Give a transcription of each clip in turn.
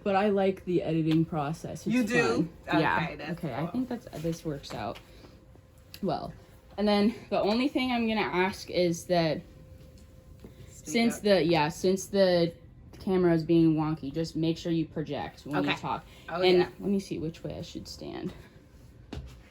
but I like the editing process. It's You do? fun. Okay, Yeah. that's Okay, cool. I think this works out well. And then the only thing I'm gonna ask is that since the camera is being wonky, just make sure you project when you talk. Oh, and yeah. let me see which way I should stand.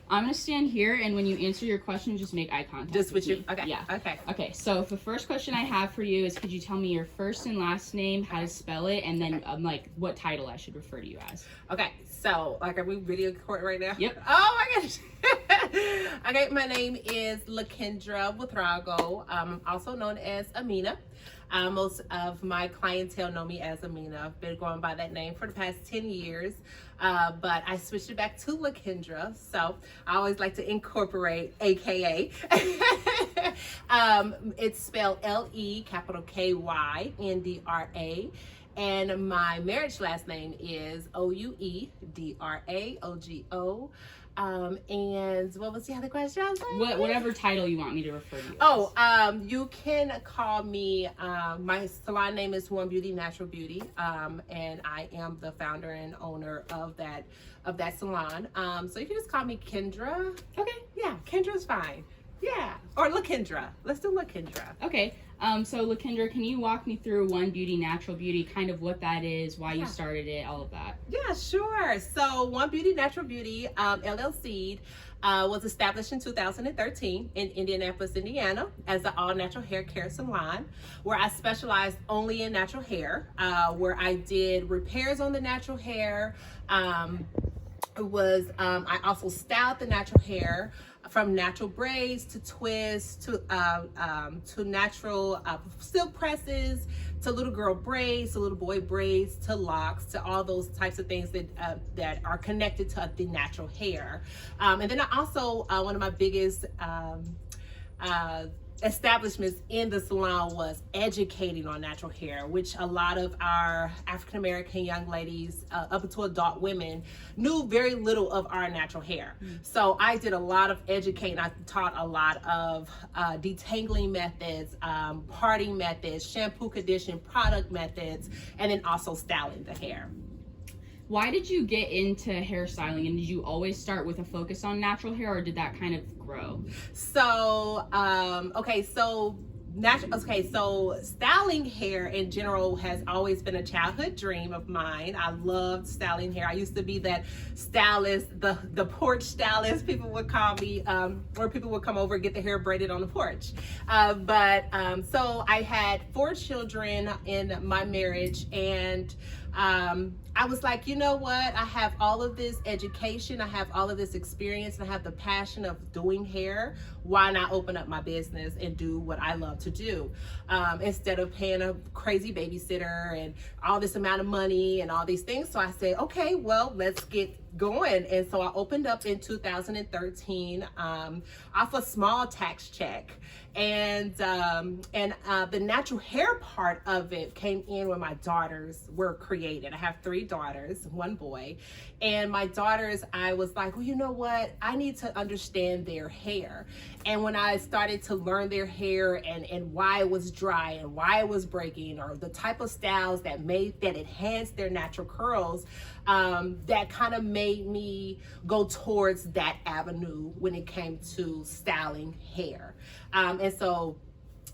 I'm gonna stand here, and when you answer your question, just make eye contact. Just with you? me. Okay. Yeah. Okay. Okay. So the first question I have for you is, could you tell me your first and last name, how to spell it, and then like what title I should refer to you as? Okay. So, like, are we video recording right now? Yep. Oh my gosh. Okay. My name is LeKyndra Wathrago, also known as Amina. Most of my clientele know me as Amina. I've been going by that name for the past 10 years, but I switched it back to LeKyndra, so I always like to incorporate AKA. It's spelled L-E, capital K-Y-N-D-R-A, and my marriage last name is O-U-E-D-R-A-O-G-O. And what was the other question? Whatever title you want me to refer to you as. Oh, you can call me, my salon name is One Beauty Natural Beauty, and I am the founder and owner of that salon. So you can just call me Kyndra. Okay. Yeah, Kendra's fine. Yeah, or LeKyndra. Let's do LeKyndra. Okay. So LeKyndra, can you walk me through One Beauty Natural Beauty, kind of what that is, why you started it, all of that? Yeah, sure. So One Beauty Natural Beauty LLC was established in 2013 in Indianapolis, Indiana, as an all-natural hair care salon, where I specialized only in natural hair, where I did repairs on the natural hair. I also styled the natural hair, from natural braids to twists to natural silk presses to little girl braids to little boy braids to locks to all those types of things that are connected to the natural hair. And then I also one of my biggest establishments in the salon was educating on natural hair, which a lot of our African American young ladies, up to adult women, knew very little of our natural hair. So I did a lot of educating. I taught a lot of detangling methods, parting methods, shampoo, condition, product methods, and then also styling the hair. Why did you get into hairstyling, and did you always start with a focus on natural hair, or did that kind of grow? So, so styling hair in general has always been a childhood dream of mine. I loved styling hair. I used to be that stylist, the porch stylist, people would call me, or people would come over and get the hair braided on the porch. So I had 4 children in my marriage, and I was like, you know what? I have all of this education, I have all of this experience, and I have the passion of doing hair. Why not open up my business and do what I love to do? Instead of paying a crazy babysitter and all this amount of money and all these things. So I said, okay, well, let's get going. And so I opened up in 2013 off a small tax check. And the natural hair part of it came in when my daughters were created. I have 3 daughters, 1 boy. And my daughters, I was like, well, you know what? I need to understand their hair. And when I started to learn their hair and why it was dry and why it was breaking, or the type of styles that enhanced their natural curls, that kind of made me go towards that avenue when it came to styling hair. And so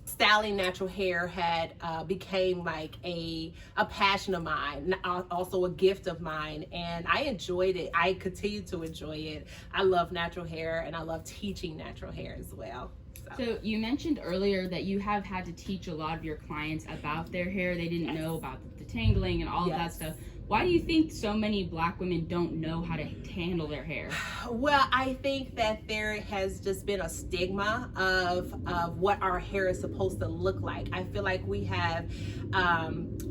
styling natural hair had became like a passion of mine, also a gift of mine, and I enjoyed it. I continue to enjoy it. I love natural hair, and I love teaching natural hair as well. So you mentioned earlier that you have had to teach a lot of your clients about their hair. They didn't know about the detangling and all of that stuff. Why do you think so many Black women don't know how to handle their hair? Well, I think that there has just been a stigma of what our hair is supposed to look like. I feel like we have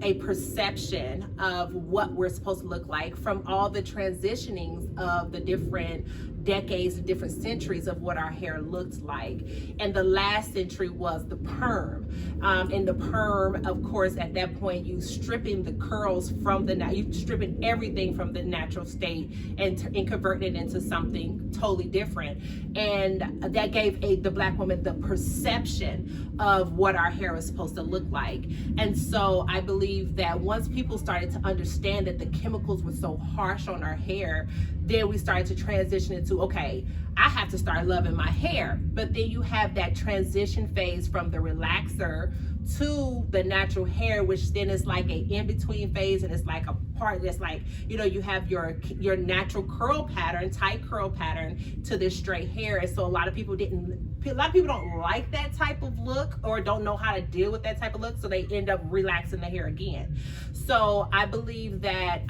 a perception of what we're supposed to look like from all the transitionings of the different decades, different centuries of what our hair looked like. And the last century was the perm. And the perm, of course, at that point, you stripping the curls from you stripping everything from the natural state and converting it into something totally different. And that gave the Black woman the perception of what our hair was supposed to look like. And so I believe that once people started to understand that the chemicals were so harsh on our hair, then we started to transition into, okay, I have to start loving my hair. But then you have that transition phase from the relaxer to the natural hair, which then is like a in-between phase, and it's like a part that's like, you know, you have your natural curl pattern, tight curl pattern, to this straight hair. And so a lot of people don't like that type of look, or don't know how to deal with that type of look, so they end up relaxing the hair again. So I believe that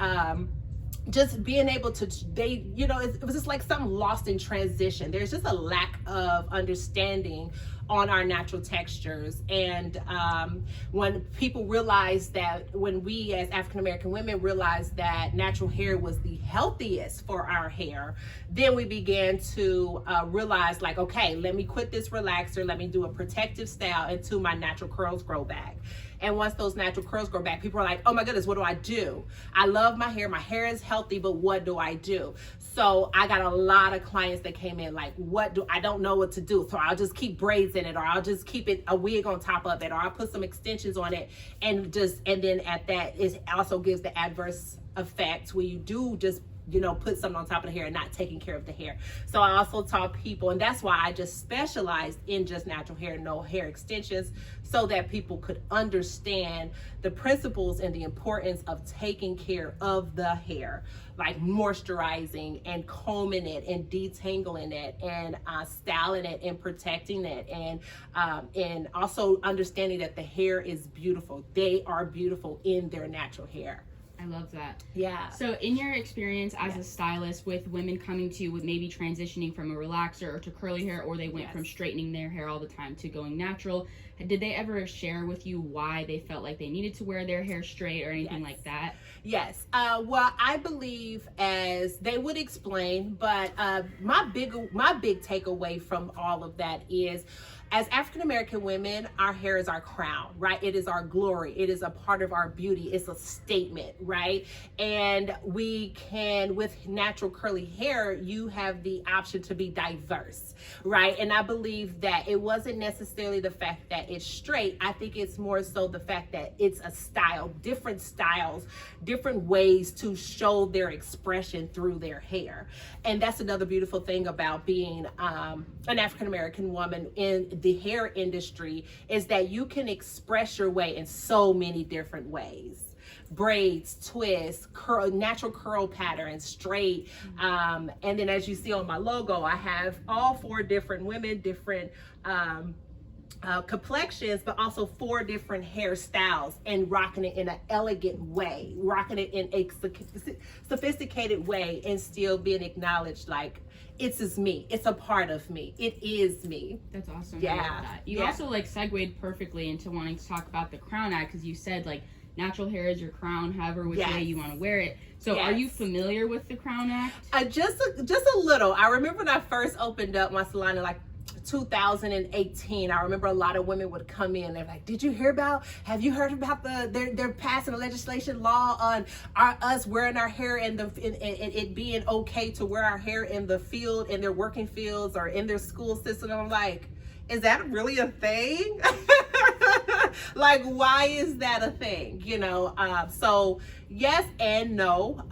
just being able to, it was just like something lost in transition. There's just a lack of understanding on our natural textures. And when people realized that, when we as African American women realized that natural hair was the healthiest for our hair, then we began to realize, like, okay, let me quit this relaxer, let me do a protective style until my natural curls grow back. And once those natural curls grow back, people are like, oh my goodness, what do I do? I love my hair is healthy, but what do I do? So I got a lot of clients that came in like, I don't know what to do. So I'll just keep braids in it, or I'll just keep a wig on top of it, or I'll put some extensions on it. And then at that, it also gives the adverse effect where you do just, put something on top of the hair and not taking care of the hair. So I also taught people, and that's why I just specialized in just natural hair, no hair extensions, so that people could understand the principles and the importance of taking care of the hair, like moisturizing and combing it and detangling it and styling it and protecting it, and also understanding that the hair is beautiful. They are beautiful in their natural hair. I love that. Yeah. So in your experience as a stylist with women coming to you with maybe transitioning from a relaxer or to curly hair, or they went from straightening their hair all the time to going natural, did they ever share with you why they felt like they needed to wear their hair straight or anything like that? Yes. Well, I believe, as they would explain, but my big takeaway from all of that is, as African American women, our hair is our crown, right? It is our glory. It is a part of our beauty. It's a statement, right? And we can, with natural curly hair, you have the option to be diverse, right? And I believe that it wasn't necessarily the fact that it's straight. I think it's more so the fact that it's a style, different styles, different ways to show their expression through their hair. And that's another beautiful thing about being an African American woman in the hair industry, is that you can express your way in so many different ways. Braids, twists, natural curl patterns, straight. And then, as you see on my logo, I have all 4 different women, different complexions, but also 4 different hairstyles, and rocking it in an elegant way, rocking it in a sophisticated way, and still being acknowledged like, it's me. It's a part of me. It is me. That's awesome. Yeah. I love that. You also segued perfectly into wanting to talk about the Crown Act, because you said natural hair is your crown, however which way you want to wear it. So are you familiar with the Crown Act? Just a little. I remember when I first opened up my salon in 2018. I remember a lot of women would come in. They're like, have you heard about they're passing a legislation law on us wearing our hair and it being okay to wear our hair in the field, in their working fields or in their school system. And I'm like, is that really a thing? Like, why is that a thing? So yes and no.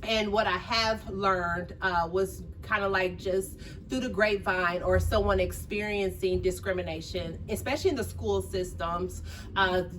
And what I have learned was kind of just through the grapevine, or someone experiencing discrimination, especially in the school systems,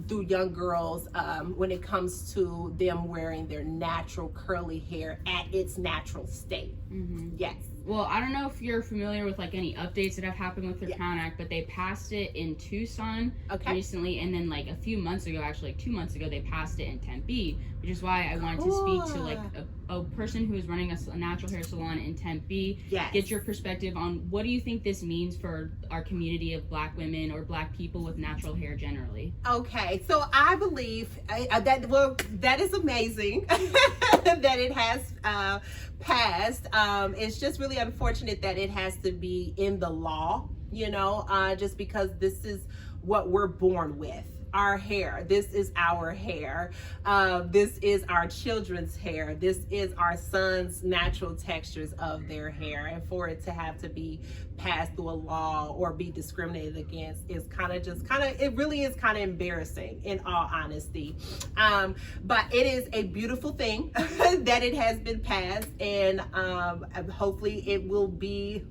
through young girls, when it comes to them wearing their natural curly hair at its natural state. Mm-hmm. Yes. Well, I don't know if you're familiar with any updates that have happened with the Crown Act, but they passed it in Tucson recently, and then a few months ago, actually 2 months ago, they passed it in Tempe, which is why I wanted to speak to a person who is running a natural hair salon in Tempe. be. Yes. Get your perspective on what do you think this means for our community of Black women or Black people with natural hair generally. Okay, so I believe that is amazing that it has passed. It's just really unfortunate that it has to be in the law, just because this is what we're born with. Our hair. This is our hair. This is our children's hair. This is our sons' natural textures of their hair. And for it to have to be passed through a law or be discriminated against is it really is kind of embarrassing, in all honesty. But it is a beautiful thing that it has been passed, and hopefully it will be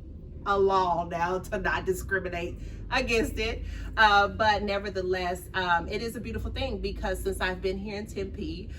a law now to not discriminate against it, but nevertheless, it is a beautiful thing, because since I've been here in Tempe,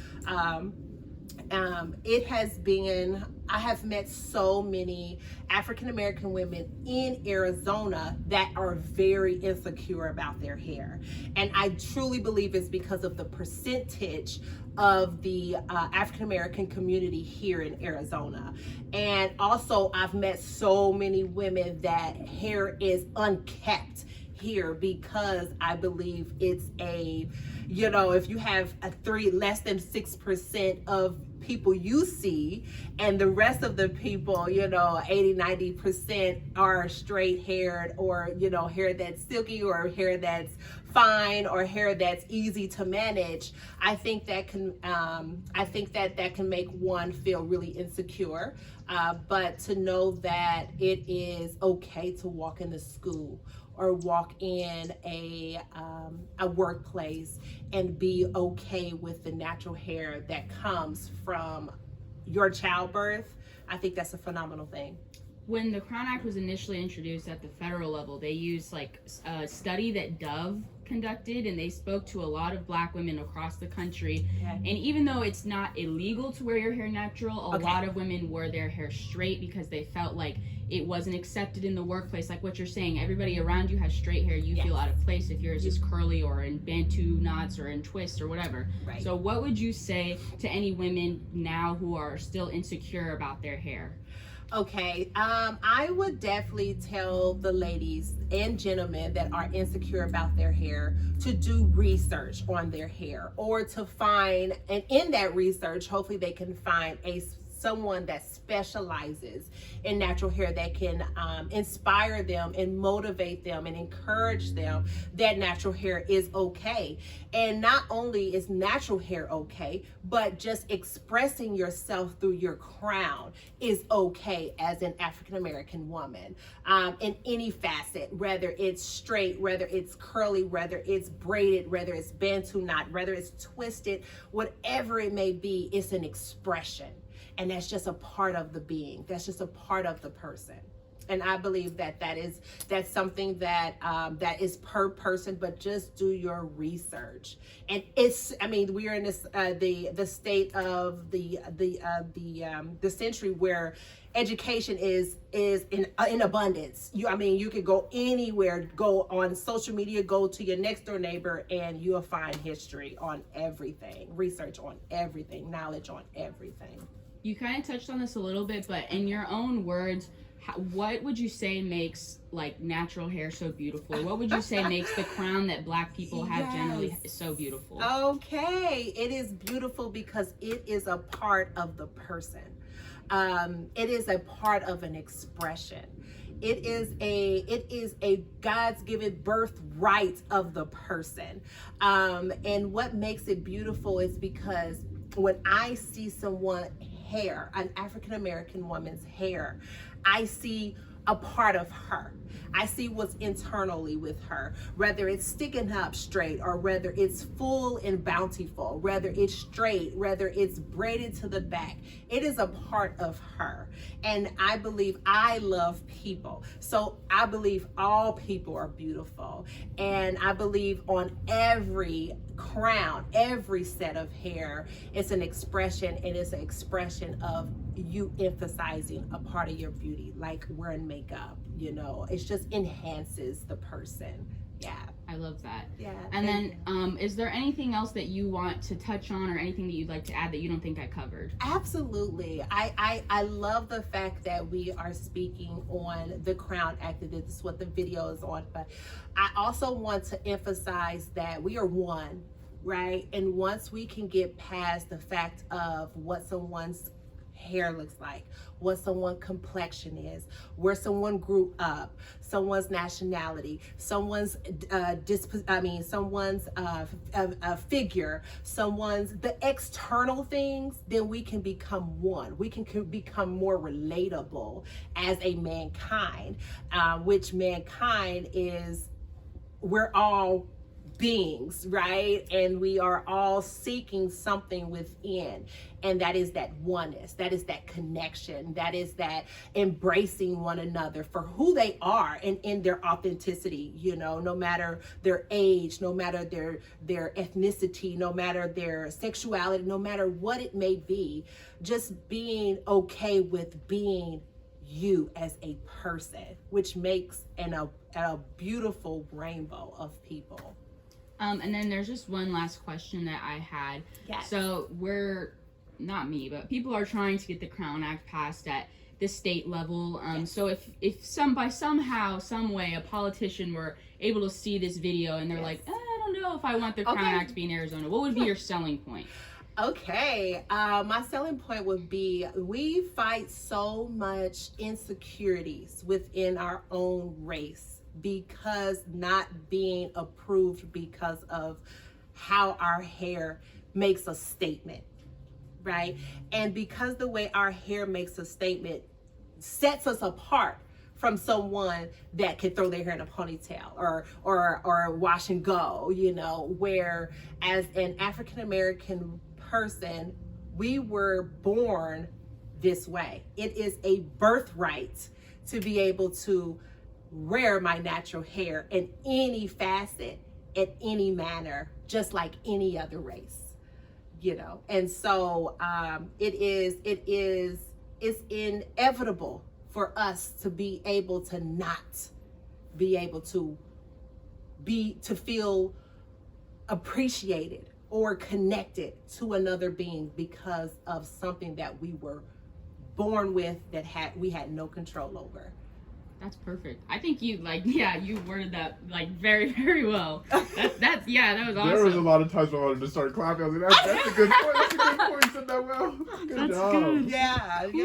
I have met so many African American women in Arizona that are very insecure about their hair, and I truly believe it's because of the percentage of the African American community here in Arizona. And also, I've met so many women that hair is unkept here, because I believe it's if you have less than 6% of people you see, and the rest of the people, 80-90% are straight haired, or hair that's silky, or hair that's fine, or hair that's easy to manage, I think that can make one feel really insecure. But to know that it is okay to walk into school or walk in a workplace and be okay with the natural hair that comes from your childbirth, I think that's a phenomenal thing. When the Crown Act was initially introduced at the federal level, they used a study that Dove conducted, and they spoke to a lot of Black women across the country. Okay. And even though it's not illegal to wear your hair natural, a lot of women wore their hair straight because they felt like it wasn't accepted in the workplace. Like what you're saying, everybody around you has straight hair, you feel out of place if yours is curly or in Bantu knots or in twists or whatever. Right. So what would you say to any women now who are still insecure about their hair? Okay, I would definitely tell the ladies and gentlemen that are insecure about their hair to do research on their hair, or to find, and in that research, hopefully they can find someone that specializes in natural hair that can inspire them and motivate them and encourage them that natural hair is okay. And not only is natural hair okay, but just expressing yourself through your crown is okay as an African American woman, in any facet, whether it's straight, whether it's curly, whether it's braided, whether it's Bantu knot, whether it's twisted, whatever it may be, it's an expression. And that's just a part of the being. That's just a part of the person. And I believe that's something that is per person, but just do your research. And we are in this the state of the century where education is in abundance. You could go anywhere, go on social media, go to your next door neighbor, and you'll find history on everything, research on everything, knowledge on everything. You kind of touched on this a little bit, but in your own words, what would you say makes natural hair so beautiful? What would you say makes the crown that Black people have generally so beautiful? Okay, it is beautiful because it is a part of the person. It is a part of an expression. It is a God's given birthright of the person. And what makes it beautiful is because when I see hair, an African American woman's hair, I see a part of her. I see what's internally with her, whether it's sticking up straight or whether it's full and bountiful, whether it's straight, whether it's braided to the back. It is a part of her. And I believe I love people. So I believe all people are beautiful. And I believe on every crown, every set of hair, it's an expression, and it's an expression of you emphasizing a part of your beauty, like wearing makeup. It just enhances the person. Yeah. I love that. Yeah. And then, is there anything else that you want to touch on, or anything that you'd like to add that you don't think I covered? Absolutely. I love the fact that we are speaking on the Crown Act. This is what the video is on. But I also want to emphasize that we are one, right? And once we can get past the fact of what someone's hair looks like, what someone's complexion is, where someone grew up, someone's nationality, someone's figure, someone's the external things, then we can become one. We can become more relatable as a mankind, which mankind is, we're all beings, right? And we are all seeking something within, and that is that oneness, that is that connection, that is that embracing one another for who they are and in their authenticity, you know, no matter their age, no matter their ethnicity, no matter their sexuality, no matter what it may be, just being okay with being you as a person, which makes a beautiful rainbow of people. And then there's just one last question that I had. Yes. So not me, but people are trying to get the Crown Act passed at the state level. Yes. So if somehow, some way, a politician were able to see this video and they're Yes. like, I don't know if I want the Crown Act to be in Arizona, what would be your selling point? Okay, my selling point would be, we fight so much insecurities within our own race because not being approved because of how our hair makes a statement, right? And because the way our hair makes a statement sets us apart from someone that can throw their hair in a ponytail or wash and go, you know, where as an African American person, we were born this way. It is a birthright to be able to wear my natural hair in any facet, in any manner, just like any other race, you know. And so it's inevitable for us to be able to not be able to feel appreciated or connected to another being because of something that we were born with that we had no control over. That's perfect. I think you worded that very, very well. That was awesome. There was a lot of times when I wanted to start clapping. I was like, that's a good point. That's a good point. You said that well. Good job. Good. Yeah. Cool.